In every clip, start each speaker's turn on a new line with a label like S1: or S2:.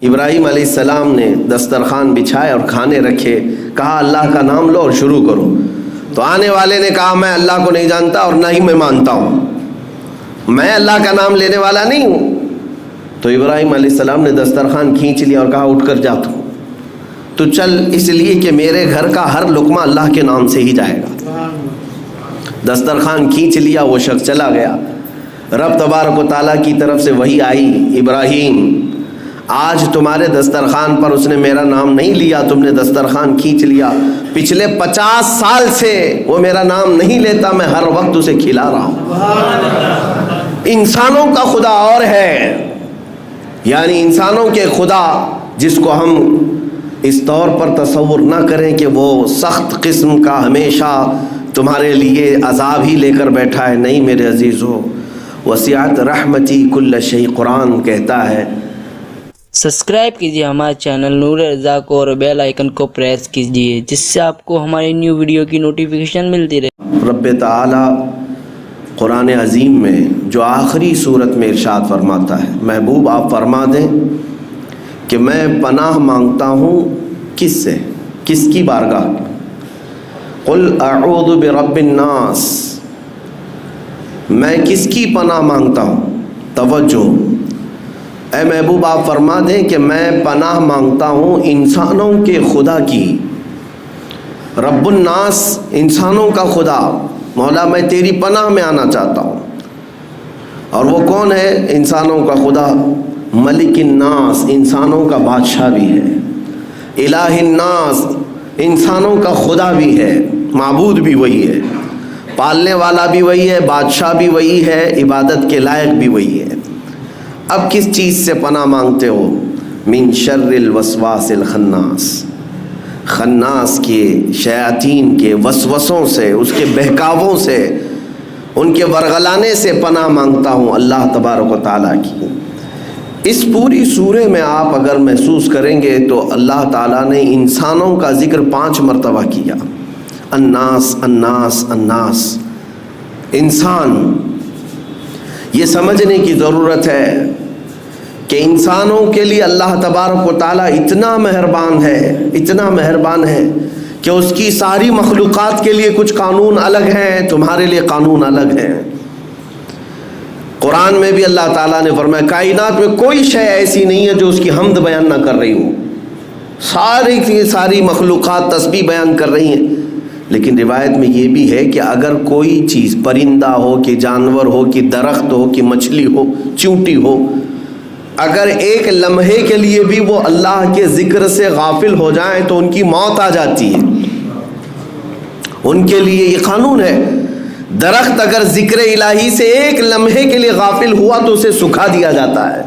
S1: ابراہیم علیہ السلام نے دسترخوان بچھائے اور کھانے رکھے، کہا اللہ کا نام لو اور شروع کرو۔ تو آنے والے نے کہا میں اللہ کو نہیں جانتا اور نہ ہی میں مانتا ہوں، میں اللہ کا نام لینے والا نہیں ہوں۔ تو ابراہیم علیہ السلام نے دسترخوان کھینچ لیا اور کہا اٹھ کر جاتا ہوں تو چل، اس لیے کہ میرے گھر کا ہر لقمہ اللہ کے نام سے ہی جائے گا۔ دسترخوان کھینچ لیا، وہ شخص چلا گیا۔ رب تبارک و تعالیٰ کی طرف سے وحی آئی، ابراہیم آج تمہارے دسترخوان پر اس نے میرا نام نہیں لیا، تم نے دسترخوان کھینچ لیا، پچھلے 50 سال سے وہ میرا نام نہیں لیتا، میں ہر وقت اسے کھلا رہا ہوں۔ انسانوں کا خدا اور ہے، یعنی انسانوں کے خدا جس کو ہم اس طور پر تصور نہ کریں کہ وہ سخت قسم کا ہمیشہ تمہارے لیے عذاب ہی لے کر بیٹھا ہے، نہیں میرے عزیزو، وسعت رحمتی کل شیء، قرآن کہتا ہے۔
S2: سبسکرائب کیجیے ہمارے چینل نور رضا کو اور بیل آئیکن کو پریس کیجیے جس سے آپ کو ہماری نیو ویڈیو کی نوٹیفیکیشن ملتی رہے۔
S1: رب تعالی قرآن عظیم میں جو آخری صورت میں ارشاد فرماتا ہے، محبوب آپ فرما دیں کہ میں پناہ مانگتا ہوں کس سے، کس کی بارگاہ؟ قل اعوذ برب الناس، میں کس کی پناہ مانگتا ہوں؟ توجہ، اے محبوب آپ فرما دیں کہ میں پناہ مانگتا ہوں انسانوں کے خدا کی۔ رب الناس، انسانوں کا خدا، مولا میں تیری پناہ میں آنا چاہتا ہوں۔ اور وہ کون ہے؟ انسانوں کا خدا، ملک الناس، انسانوں کا بادشاہ بھی ہے، الہ الناس، انسانوں کا خدا بھی ہے، معبود بھی وہی ہے، پالنے والا بھی وہی ہے، بادشاہ بھی وہی ہے، عبادت کے لائق بھی وہی ہے۔ اب کس چیز سے پناہ مانگتے ہو؟ من شر الوسواس الخناس، خناس کے، شیاطین کے وسوسوں سے، اس کے بہکاووں سے، ان کے ورغلانے سے پناہ مانگتا ہوں اللہ تبارک و تعالیٰ کی۔ اس پوری سورہ میں آپ اگر محسوس کریں گے تو اللہ تعالیٰ نے انسانوں کا ذکر 5 مرتبہ کیا، الناس الناس الناس، انسان۔ یہ سمجھنے کی ضرورت ہے کہ انسانوں کے لیے اللہ تبارک و تعالیٰ اتنا مہربان ہے، اتنا مہربان ہے کہ اس کی ساری مخلوقات کے لیے کچھ قانون الگ ہیں، تمہارے لیے قانون الگ ہیں۔ قرآن میں بھی اللہ تعالیٰ نے فرمایا کائنات میں کوئی شے ایسی نہیں ہے جو اس کی حمد بیان نہ کر رہی ہو، ساری کی ساری مخلوقات تسبیح بیان کر رہی ہیں۔ لیکن روایت میں یہ بھی ہے کہ اگر کوئی چیز، پرندہ ہو کہ جانور ہو کہ درخت ہو کہ مچھلی ہو، چونٹی ہو، اگر ایک لمحے کے لیے بھی وہ اللہ کے ذکر سے غافل ہو جائیں تو ان کی موت آ جاتی ہے۔ ان کے لیے یہ قانون ہے، درخت اگر ذکر الہی سے ایک لمحے کے لیے غافل ہوا تو اسے سکھا دیا جاتا ہے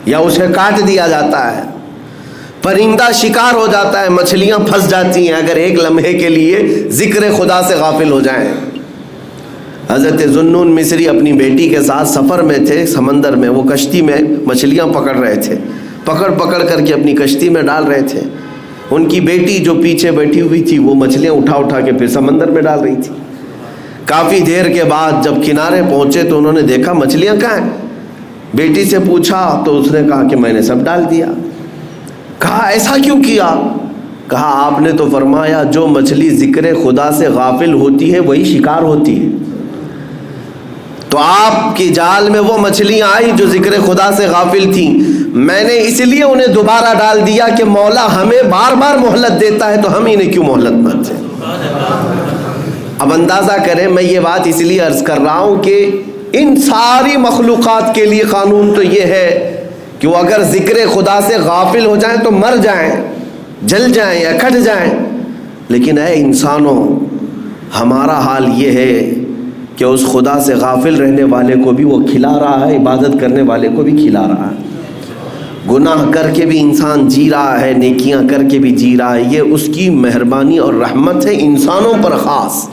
S1: یا اسے کاٹ دیا جاتا ہے، پرندہ شکار ہو جاتا ہے، مچھلیاں پھنس جاتی ہیں اگر ایک لمحے کے لیے ذکر خدا سے غافل ہو جائیں۔ حضرت ذوالنون مصری اپنی بیٹی کے ساتھ سفر میں تھے، سمندر میں، وہ کشتی میں مچھلیاں پکڑ رہے تھے، پکڑ کر کے اپنی کشتی میں ڈال رہے تھے۔ ان کی بیٹی جو پیچھے بیٹھی ہوئی تھی وہ مچھلیاں اٹھا کے پھر سمندر میں ڈال رہی تھی۔ کافی دیر کے بعد جب کنارے پہنچے تو انہوں نے دیکھا مچھلیاں کہاں ہیں۔ بیٹی سے پوچھا تو اس نے کہا کہ میں نے سب ڈال دیا۔ کہا ایسا کیوں کیا؟ کہا آپ نے تو فرمایا جو مچھلی ذکر خدا سے غافل ہوتی ہے وہی شکار ہوتی ہے، تو آپ کی جال میں وہ مچھلیاں آئی جو ذکر خدا سے غافل تھیں، میں نے اس لیے انہیں دوبارہ ڈال دیا کہ مولا ہمیں بار بار مہلت دیتا ہے تو ہم انہیں کیوں مہلت نہ دیں۔ اب اندازہ کریں، میں یہ بات اس لیے عرض کر رہا ہوں کہ ان ساری مخلوقات کے لیے قانون تو یہ ہے کہ وہ اگر ذکر خدا سے غافل ہو جائیں تو مر جائیں، جل جائیں یا کٹ جائیں۔ لیکن اے انسانوں، ہمارا حال یہ ہے کہ اس خدا سے غافل رہنے والے کو بھی وہ کھلا رہا ہے، عبادت کرنے والے کو بھی کھلا رہا ہے۔ گناہ کر کے بھی انسان جی رہا ہے، نیکیاں کر کے بھی جی رہا ہے، یہ اس کی مہربانی اور رحمت ہے انسانوں پر خاص۔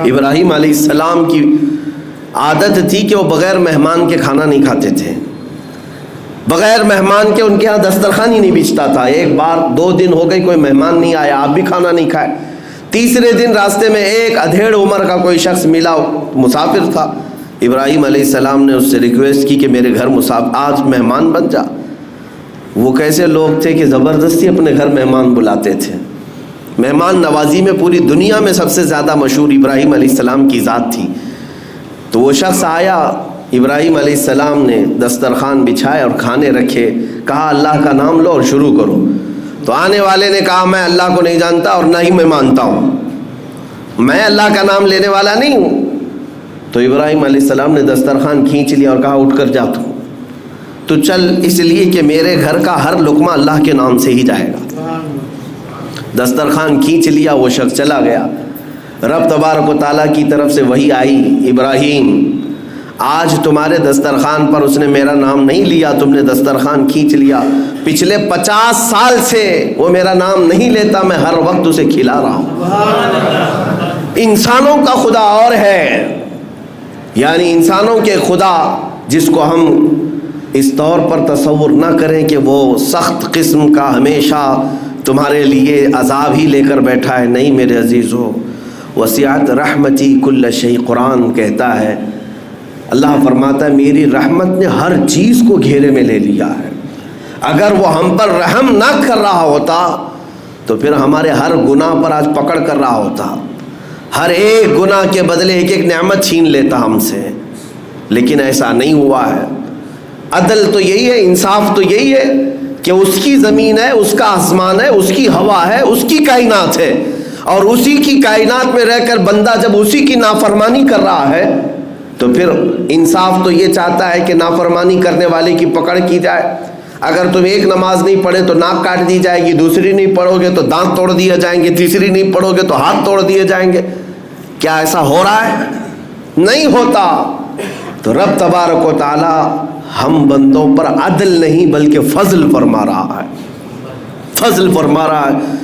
S1: ابراہیم علیہ السلام کی عادت تھی کہ وہ بغیر مہمان کے کھانا نہیں کھاتے تھے، بغیر مہمان کے ان کے ہاں دسترخوان ہی نہیں بچھتا تھا۔ ایک بار 2 دن ہو گئے کوئی مہمان نہیں آیا، آپ بھی کھانا نہیں کھائے۔ تیسرے دن راستے میں ایک ادھیڑ عمر کا کوئی شخص ملا، مسافر تھا، ابراہیم علیہ السلام نے اس سے ریکویسٹ کی کہ میرے گھر آج مہمان بن جا۔ وہ کیسے لوگ تھے کہ زبردستی اپنے گھر مہمان بلاتے تھے. مہمان نوازی میں پوری دنیا میں سب سے زیادہ مشہور ابراہیم علیہ السلام کی ذات تھی. تو وہ شخص آیا, ابراہیم علیہ السلام نے دسترخوان بچھائے اور کھانے رکھے, کہا اللہ کا نام لو اور شروع کرو. تو آنے والے نے کہا میں اللہ کو نہیں جانتا اور نہ ہی میں مانتا ہوں, میں اللہ کا نام لینے والا نہیں ہوں. تو ابراہیم علیہ السلام نے دسترخوان کھینچ لیا اور کہا اٹھ کر جا تو چل, اس لیے کہ میرے گھر کا ہر لقمہ اللہ کے نام سے ہی جائے گا. دسترخوان کھینچ لیا, وہ شخص چلا گیا. رب تبارک و تعالیٰ کی طرف سے وحی آئی, ابراہیم آج تمہارے دسترخوان پر اس نے میرا نام نہیں لیا, تم نے دسترخوان کھینچ لیا. پچھلے 50 سال سے وہ میرا نام نہیں لیتا, میں ہر وقت اسے کھلا رہا ہوں. انسانوں کا خدا اور ہے, یعنی انسانوں کے خدا جس کو ہم اس طور پر تصور نہ کریں کہ وہ سخت قسم کا ہمیشہ تمہارے لیے عذاب ہی لے کر بیٹھا ہے. نہیں میرے عزیزو, وسعت رحمتی کل شیء, قرآن کہتا ہے, اللہ فرماتا ہے میری رحمت نے ہر چیز کو گھیرے میں لے لیا ہے. اگر وہ ہم پر رحم نہ کر رہا ہوتا تو پھر ہمارے ہر گناہ پر آج پکڑ کر رہا ہوتا, ہر ایک گناہ کے بدلے ایک ایک نعمت چھین لیتا ہم سے. لیکن ایسا نہیں ہوا ہے. عدل تو یہی ہے, انصاف تو یہی ہے کہ اس کی زمین ہے, اس کا آسمان ہے, اس کی ہوا ہے, اس کی کائنات ہے, اور اسی کی کائنات میں رہ کر بندہ جب اسی کی نافرمانی کر رہا ہے تو پھر انصاف تو یہ چاہتا ہے کہ نافرمانی کرنے والے کی پکڑ کی جائے. اگر تم ایک نماز نہیں پڑھے تو ناک کاٹ دی جائے گی, دوسری نہیں پڑھو گے تو دانت توڑ دیے جائیں گے, تیسری نہیں پڑھو گے تو ہاتھ توڑ دیے جائیں گے. کیا ایسا ہو رہا ہے؟ نہیں ہوتا. تو رب تبارک و تعالی ہم بندوں پر عدل نہیں بلکہ فضل فرما رہا ہے, فضل فرما رہا ہے.